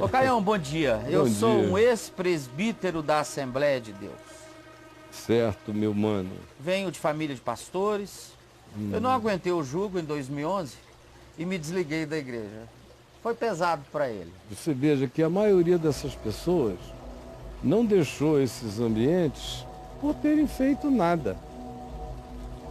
Ô Caião, bom dia. Eu Bom sou dia. um ex-presbítero da Assembleia de Deus. Certo, meu mano. Venho de família de pastores. Eu não aguentei o jugo em 2011 e me desliguei da igreja. Foi pesado para ele. Você veja que a maioria dessas pessoas não deixou esses ambientes por terem feito nada.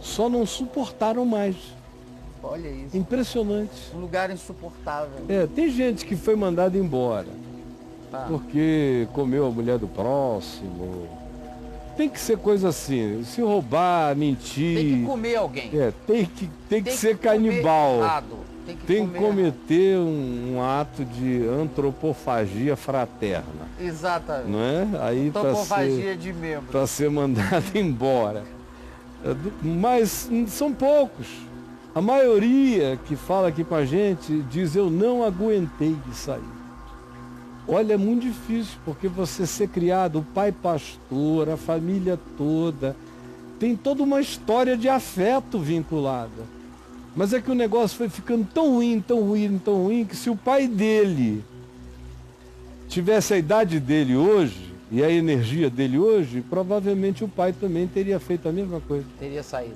Só não suportaram mais. Olha isso. Impressionante. Um lugar insuportável. Tem gente que foi mandada embora Ah, porque comeu a mulher do próximo. Tem que ser coisa assim, se roubar, mentir. tem que comer alguém. Tem que ser comer canibal. errado. Tem que Tem que comer cometer um ato de antropofagia fraterna, Exatamente. não é? Aí Topofagia de membro. para ser mandado embora. Mas são poucos. A maioria que fala aqui com a gente diz: eu não aguentei de sair. Olha, é muito difícil, porque você ser criado, o pai pastor, a família toda, tem toda uma história de afeto vinculada. Mas é que o negócio foi ficando tão ruim, tão ruim, tão ruim, que se o pai dele tivesse a idade dele hoje, e a energia dele hoje, provavelmente o pai também teria feito a mesma coisa. Teria saído.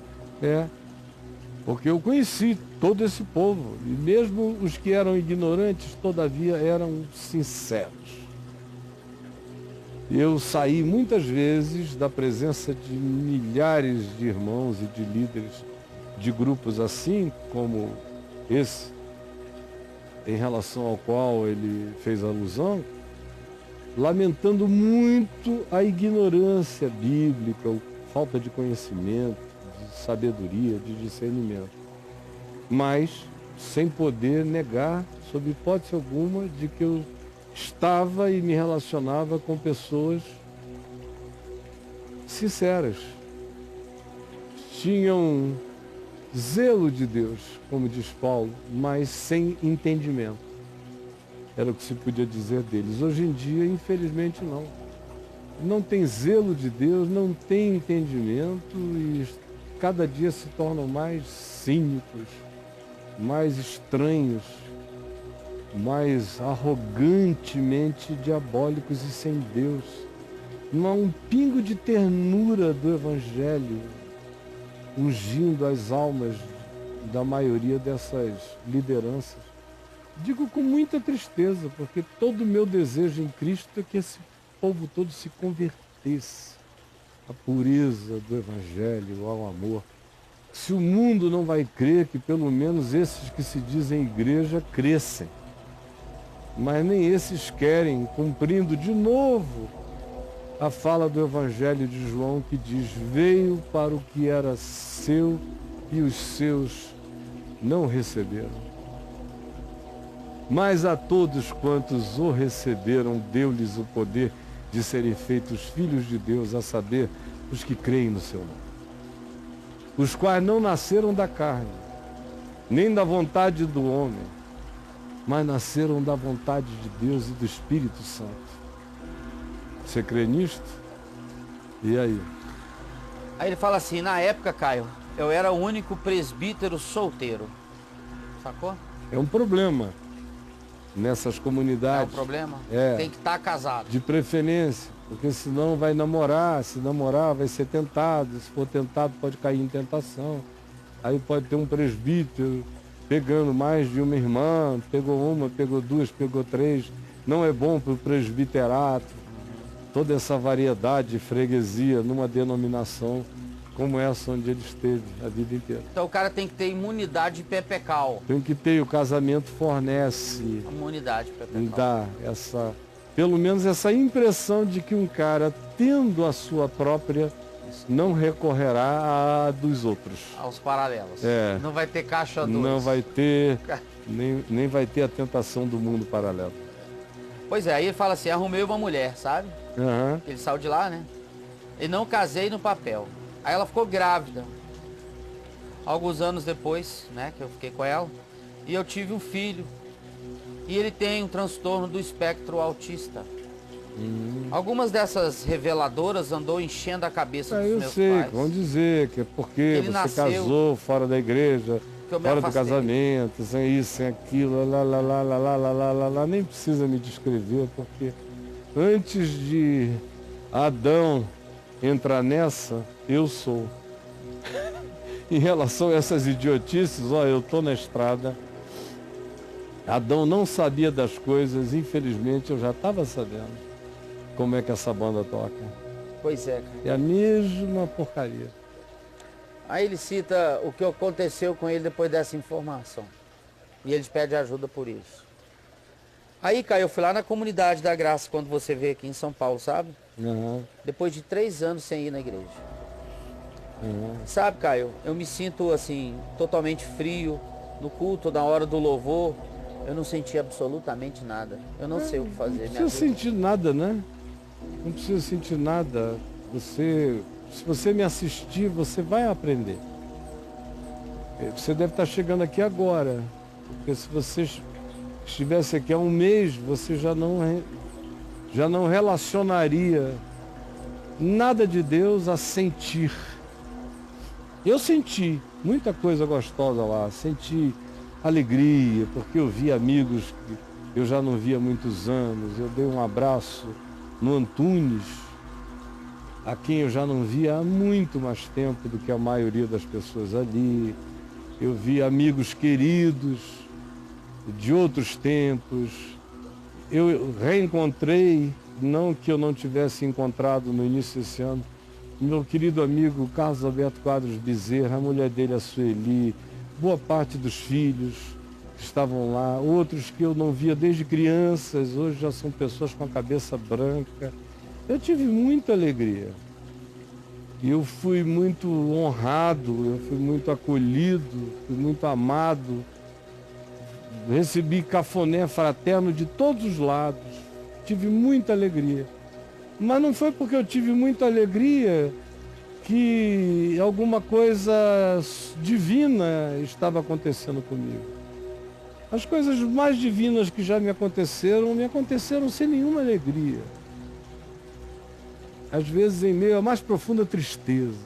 Porque eu conheci todo esse povo, e mesmo os que eram ignorantes, todavia eram sinceros. Eu saí muitas vezes da presença de milhares de irmãos e de líderes de grupos assim como esse, em relação ao qual ele fez alusão, lamentando muito a ignorância bíblica, a falta de conhecimento, de sabedoria, de discernimento, mas sem poder negar, sob hipótese alguma, de que eu estava e me relacionava com pessoas sinceras, tinham zelo de Deus, como diz Paulo, mas sem entendimento. Era o que se podia dizer deles. Hoje em dia, infelizmente, não. Não tem zelo de Deus, não tem entendimento e cada dia se tornam mais cínicos, mais estranhos, mais arrogantemente diabólicos e sem Deus. Não há um pingo de ternura do Evangelho ungindo as almas da maioria dessas lideranças. Digo com muita tristeza, porque todo o meu desejo em Cristo é que esse povo todo se convertesse à pureza do Evangelho, ao amor. Se o mundo não vai crer, que pelo menos esses que se dizem igreja crescem. Mas nem esses querem, cumprindo de novo a fala do Evangelho de João, que diz: veio para o que era seu e os seus não receberam. Mas a todos quantos o receberam, deu-lhes o poder de serem feitos filhos de Deus, a saber, os que creem no seu nome. Os quais não nasceram da carne, nem da vontade do homem, mas nasceram da vontade de Deus e do Espírito Santo. Você crê nisto? E aí? Aí ele fala assim: na época, Caio, eu era o único presbítero solteiro. Sacou? É um problema nessas É um comunidades. problema? É. Tem que estar casado. De preferência, porque senão vai namorar, se namorar vai ser tentado, se for tentado pode cair em tentação. Aí pode ter um presbítero pegando mais de uma irmã, pegou uma, pegou duas, pegou três. Não é bom para o presbiterato. Toda essa variedade de freguesia numa denominação como essa onde ele esteve a vida inteira. Então o cara tem que ter imunidade pepecal. Tem que ter, o casamento fornece, Imunidade pepecal. dá essa, pelo menos essa impressão de que um cara, tendo a sua própria, não recorrerá à dos outros. Aos paralelos. É. Não vai ter caixa 2. Não vai ter, nem vai ter a tentação do mundo paralelo. Pois é, aí ele fala assim: arrumei uma mulher, sabe? Aham. Ele saiu de lá, né? E não casei no papel. Aí ela ficou grávida. Alguns anos depois, né, que eu fiquei com ela, e eu tive um filho. E ele tem um transtorno do espectro autista. Algumas dessas reveladoras andou enchendo a cabeça dos Eu meus sei, pais. vão dizer que é porque Ele você nasceu- casou fora da igreja, que eu me fora do afastei. casamento, sem isso, sem aquilo, lá, nem precisa me descrever, porque antes de Adão entrar nessa, eu sou. Em relação a essas idiotices, ó, eu estou na estrada. Adão não sabia das coisas, infelizmente eu já estava sabendo como é que essa banda toca. Pois é, cara. É a mesma porcaria. Aí ele cita o que aconteceu com ele depois dessa informação. E ele pede ajuda por isso. Aí, Caio, eu fui lá na Comunidade da Graça, quando você veio aqui em São Paulo, sabe? Uhum. Depois de 3 anos sem ir na igreja. Uhum. Sabe, Caio, eu me sinto assim, totalmente frio. No culto, na hora do louvor, eu não senti absolutamente nada. Eu não sei o que fazer. Não precisa sentir nada, né? Não precisa sentir nada. Se você me assistir, você vai aprender. Você deve estar chegando aqui agora. Porque se você estivesse aqui há um mês, você já não relacionaria nada de Deus a sentir. Eu senti muita coisa gostosa lá, senti alegria, porque eu vi amigos que eu já não via há muitos anos. Eu dei um abraço no Antunes, a quem eu já não via há muito mais tempo do que a maioria das pessoas ali. Eu vi amigos queridos de outros tempos. Eu reencontrei, não que eu não tivesse encontrado no início desse ano, meu querido amigo Carlos Alberto Quadros Bezerra, a mulher dele, a Sueli, boa parte dos filhos que estavam lá, outros que eu não via desde crianças, hoje já são pessoas com a cabeça branca. Eu tive muita alegria. Eu fui muito honrado, eu fui muito acolhido, fui muito amado. Recebi cafuné fraterno de todos os lados. Tive muita alegria. Mas não foi porque eu tive muita alegria que alguma coisa divina estava acontecendo comigo. As coisas mais divinas que já me aconteceram sem nenhuma alegria. Às vezes em meio à mais profunda tristeza.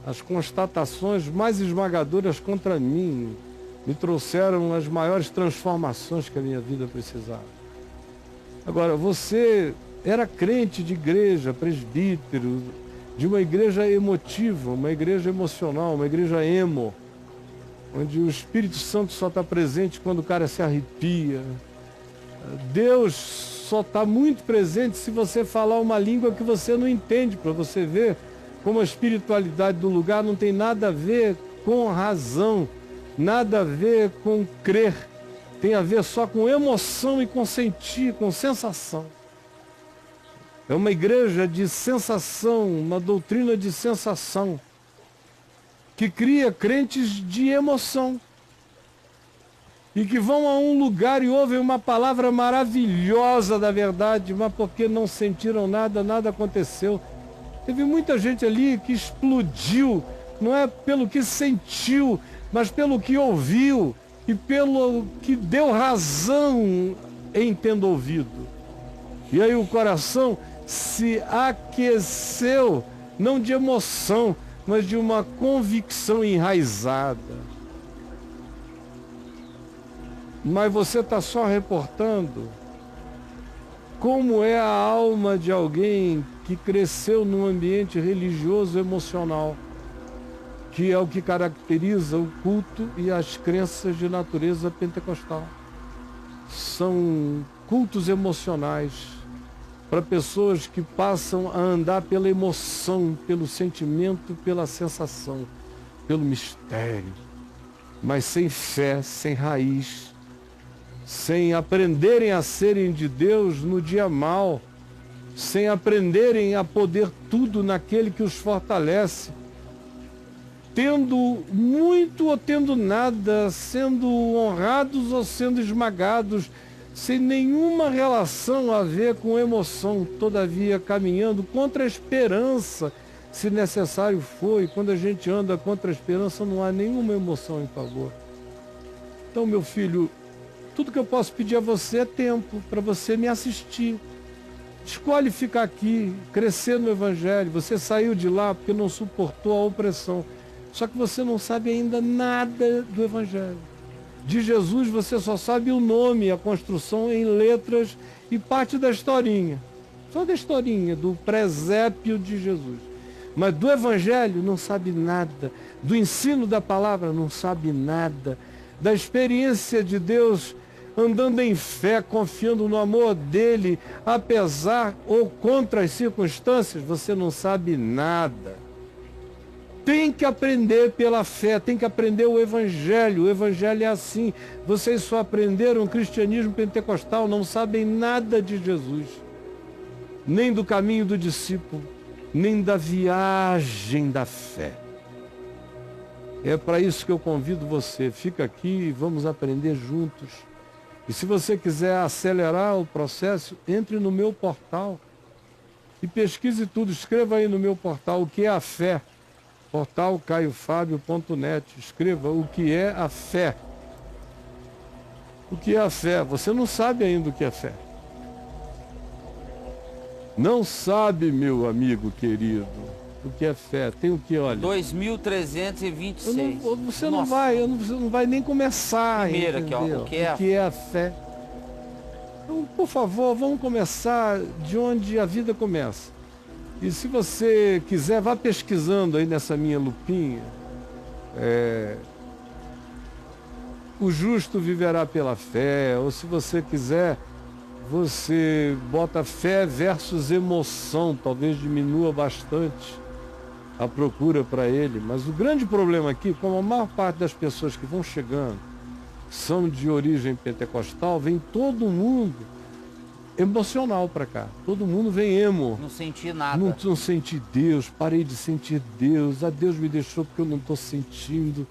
As constatações mais esmagadoras contra mim me trouxeram as maiores transformações que a minha vida precisava. Agora, você era crente de igreja, presbítero, de uma igreja emotiva, uma igreja emocional, uma igreja emo, onde o Espírito Santo só está presente quando o cara se arrepia. Deus só está muito presente se você falar uma língua que você não entende, para você ver como a espiritualidade do lugar não tem nada a ver com razão, nada a ver com crer, tem a ver só com emoção e com sentir, com sensação. É uma igreja de sensação, uma doutrina de sensação, que cria crentes de emoção. E que vão a um lugar e ouvem uma palavra maravilhosa da verdade, mas porque não sentiram nada, nada aconteceu. Teve muita gente ali que explodiu, não é pelo que sentiu, mas pelo que ouviu e pelo que deu razão em tendo ouvido. E aí o coração se aqueceu, não de emoção, mas de uma convicção enraizada. Mas você está só reportando como é a alma de alguém que cresceu num ambiente religioso emocional, que é o que caracteriza o culto e as crenças de natureza pentecostal. São cultos emocionais para pessoas que passam a andar pela emoção, pelo sentimento, pela sensação, pelo mistério, mas sem fé, sem raiz, sem aprenderem a serem de Deus no dia mau, sem aprenderem a poder tudo naquele que os fortalece, tendo muito ou tendo nada, sendo honrados ou sendo esmagados, sem nenhuma relação a ver com emoção, todavia caminhando contra a esperança, se necessário for, e quando a gente anda contra a esperança não há nenhuma emoção em favor. Então, meu filho, tudo que eu posso pedir a você é tempo para você me assistir. Escolhe ficar aqui, crescer no Evangelho. Você saiu de lá porque não suportou a opressão. Só que você não sabe ainda nada do Evangelho. De Jesus você só sabe o nome, a construção em letras e parte da historinha. Só da historinha, do presépio de Jesus. Mas do Evangelho não sabe nada. Do ensino da palavra não sabe nada. Da experiência de Deus andando em fé, confiando no amor dele, apesar ou contra as circunstâncias, você não sabe nada. Tem que aprender pela fé, tem que aprender o Evangelho. O Evangelho é assim. Vocês só aprenderam o cristianismo pentecostal, não sabem nada de Jesus, nem do caminho do discípulo, nem da viagem da fé. É para isso que eu convido você. Fica aqui e vamos aprender juntos. E se você quiser acelerar o processo, entre no meu portal e pesquise tudo. Escreva aí no meu portal o que é a fé. Portal caiofabio.net. Escreva o que é a fé. O que é a fé? Você não sabe ainda o que é fé. Não sabe, meu amigo querido, o que é fé. Tem o que, olha? 2.326. Você não vai nem começar. Primeiro aqui, ó, o que é a fé. Então, por favor, vamos começar de onde a vida começa. E se você quiser, vá pesquisando aí nessa minha lupinha. O justo viverá pela fé. Ou se você quiser, você bota fé versus emoção. Talvez diminua bastante a procura para ele. Mas o grande problema aqui, como a maior parte das pessoas que vão chegando são de origem pentecostal, vem todo mundo emocional para cá. Todo mundo vem emo. Não senti nada. Não senti Deus, parei de sentir Deus. A Deus me deixou porque eu não estou sentindo.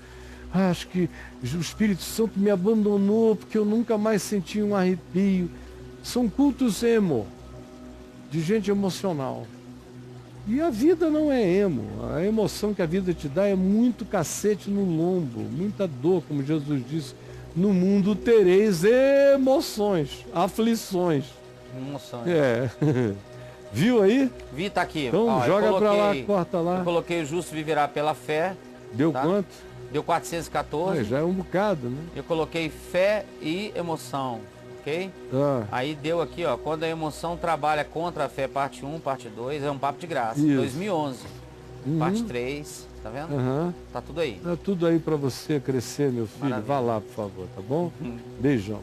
Acho que o Espírito Santo me abandonou porque eu nunca mais senti um arrepio. São cultos emo, de gente emocional. E a vida não é emo. A emoção que a vida te dá é muito cacete no lombo, muita dor, como Jesus disse. No mundo tereis emoções, aflições. Emoções. Viu aí? Vi, tá aqui. Então ó, joga para lá, corta lá. Eu coloquei o justo viverá pela fé. Deu tá? quanto? Deu 414. Já é um bocado, né? Eu coloquei fé e emoção, ok? Aí deu aqui, ó, quando a emoção trabalha contra a fé, parte 1, parte 2, é um papo de graça. Isso. 2011, parte 3, tá vendo? Tá tudo aí. Tá tudo aí para você crescer, meu filho. Maravilha. Vá lá, por favor, tá bom? Beijão.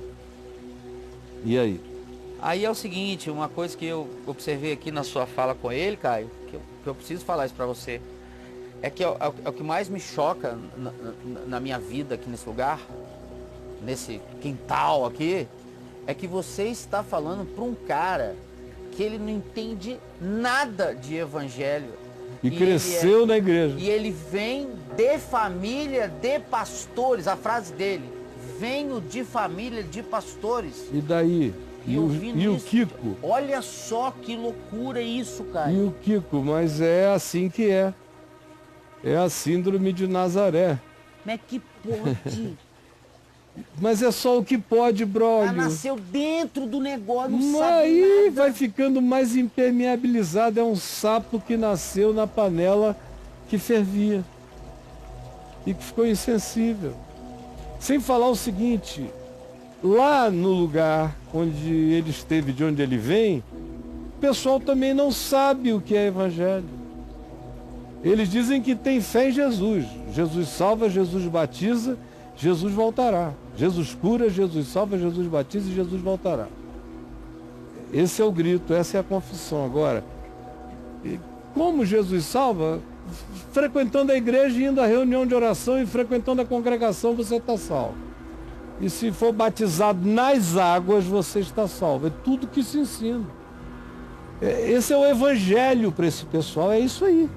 E aí? Aí é o seguinte, uma coisa que eu observei aqui na sua fala com ele, Caio, que eu preciso falar isso para você, é que é o que mais me choca na minha vida aqui nesse lugar, nesse quintal aqui, é que você está falando para um cara que ele não entende nada de evangelho. E cresceu na igreja. E ele vem de família de pastores, a frase dele, venho de família de pastores. E daí? E o Kiko? Olha só que loucura isso, cara. E o Kiko, mas é assim que é. É a síndrome de Nazaré. Como é que pode? Mas é só o que pode, brother. Nasceu dentro do negócio, não sabe aí nada. Vai ficando mais impermeabilizado. É um sapo que nasceu na panela que fervia. E que ficou insensível. Sem falar o seguinte, lá no lugar onde ele esteve, de onde ele vem, o pessoal também não sabe o que é evangelho. Eles dizem que tem fé em Jesus. Jesus salva, Jesus batiza, Jesus voltará. Jesus cura, Jesus salva, Jesus batiza e Jesus voltará. Esse é o grito, essa é a confissão. Agora, como Jesus salva? Frequentando a igreja, indo à reunião de oração e frequentando a congregação, você está salvo. E se for batizado nas águas, você está salvo. É tudo que se ensina. Esse é o evangelho para esse pessoal, é isso aí.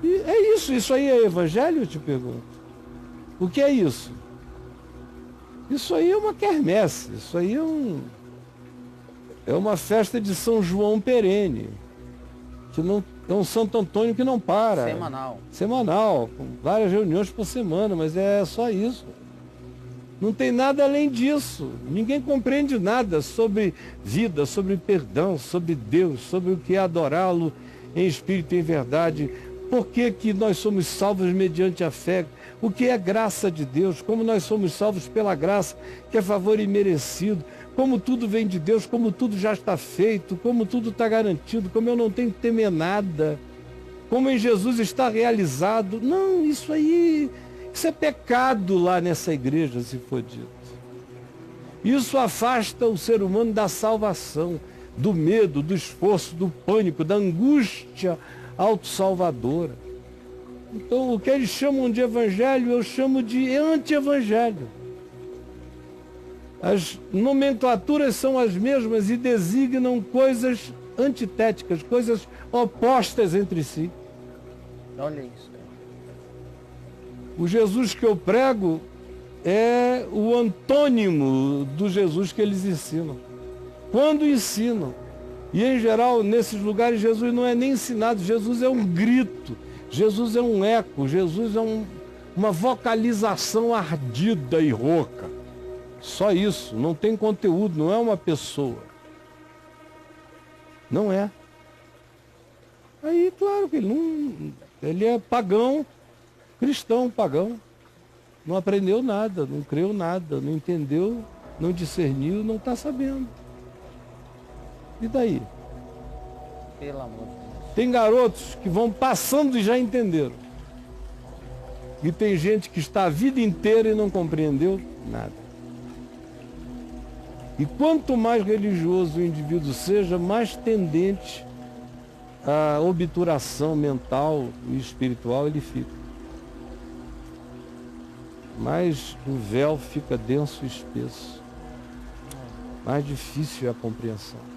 E é isso aí é evangelho, eu te pergunto. O que é isso? Isso aí é uma quermesse, isso aí é uma festa de São João perene, que não, é um Santo Antônio que não para. Semanal, com várias reuniões por semana, mas é só isso. Não tem nada além disso. Ninguém compreende nada sobre vida, sobre perdão, sobre Deus, sobre o que é adorá-lo em espírito e em verdade. por que nós somos salvos mediante a fé, o que é graça de Deus, como nós somos salvos pela graça, que é favor imerecido, como tudo vem de Deus, como tudo já está feito, como tudo está garantido, como eu não tenho que temer nada, como em Jesus está realizado. Não, isso é pecado lá nessa igreja, se for dito. Isso afasta o ser humano da salvação, do medo, do esforço, do pânico, da angústia autossalvadora. Então, o que eles chamam de evangelho, eu chamo de anti-evangelho. As nomenclaturas são as mesmas e designam coisas antitéticas, coisas opostas entre si. Olha isso, cara. O Jesus que eu prego é o antônimo do Jesus que eles ensinam. Quando ensinam. E em geral, nesses lugares, Jesus não é nem ensinado, Jesus é um grito, Jesus é um eco, Jesus é uma vocalização ardida e rouca. Só isso, não tem conteúdo, não é uma pessoa. Não é. Aí, claro que ele é pagão, cristão pagão. Não aprendeu nada, não creu nada, não entendeu, não discerniu, não está sabendo. E daí? Pelo amor de Deus. Tem garotos que vão passando e já entenderam. E tem gente que está a vida inteira e não compreendeu nada. E quanto mais religioso o indivíduo seja, mais tendente à obturação mental e espiritual ele fica. Mais o véu fica denso e espesso. Mais difícil é a compreensão.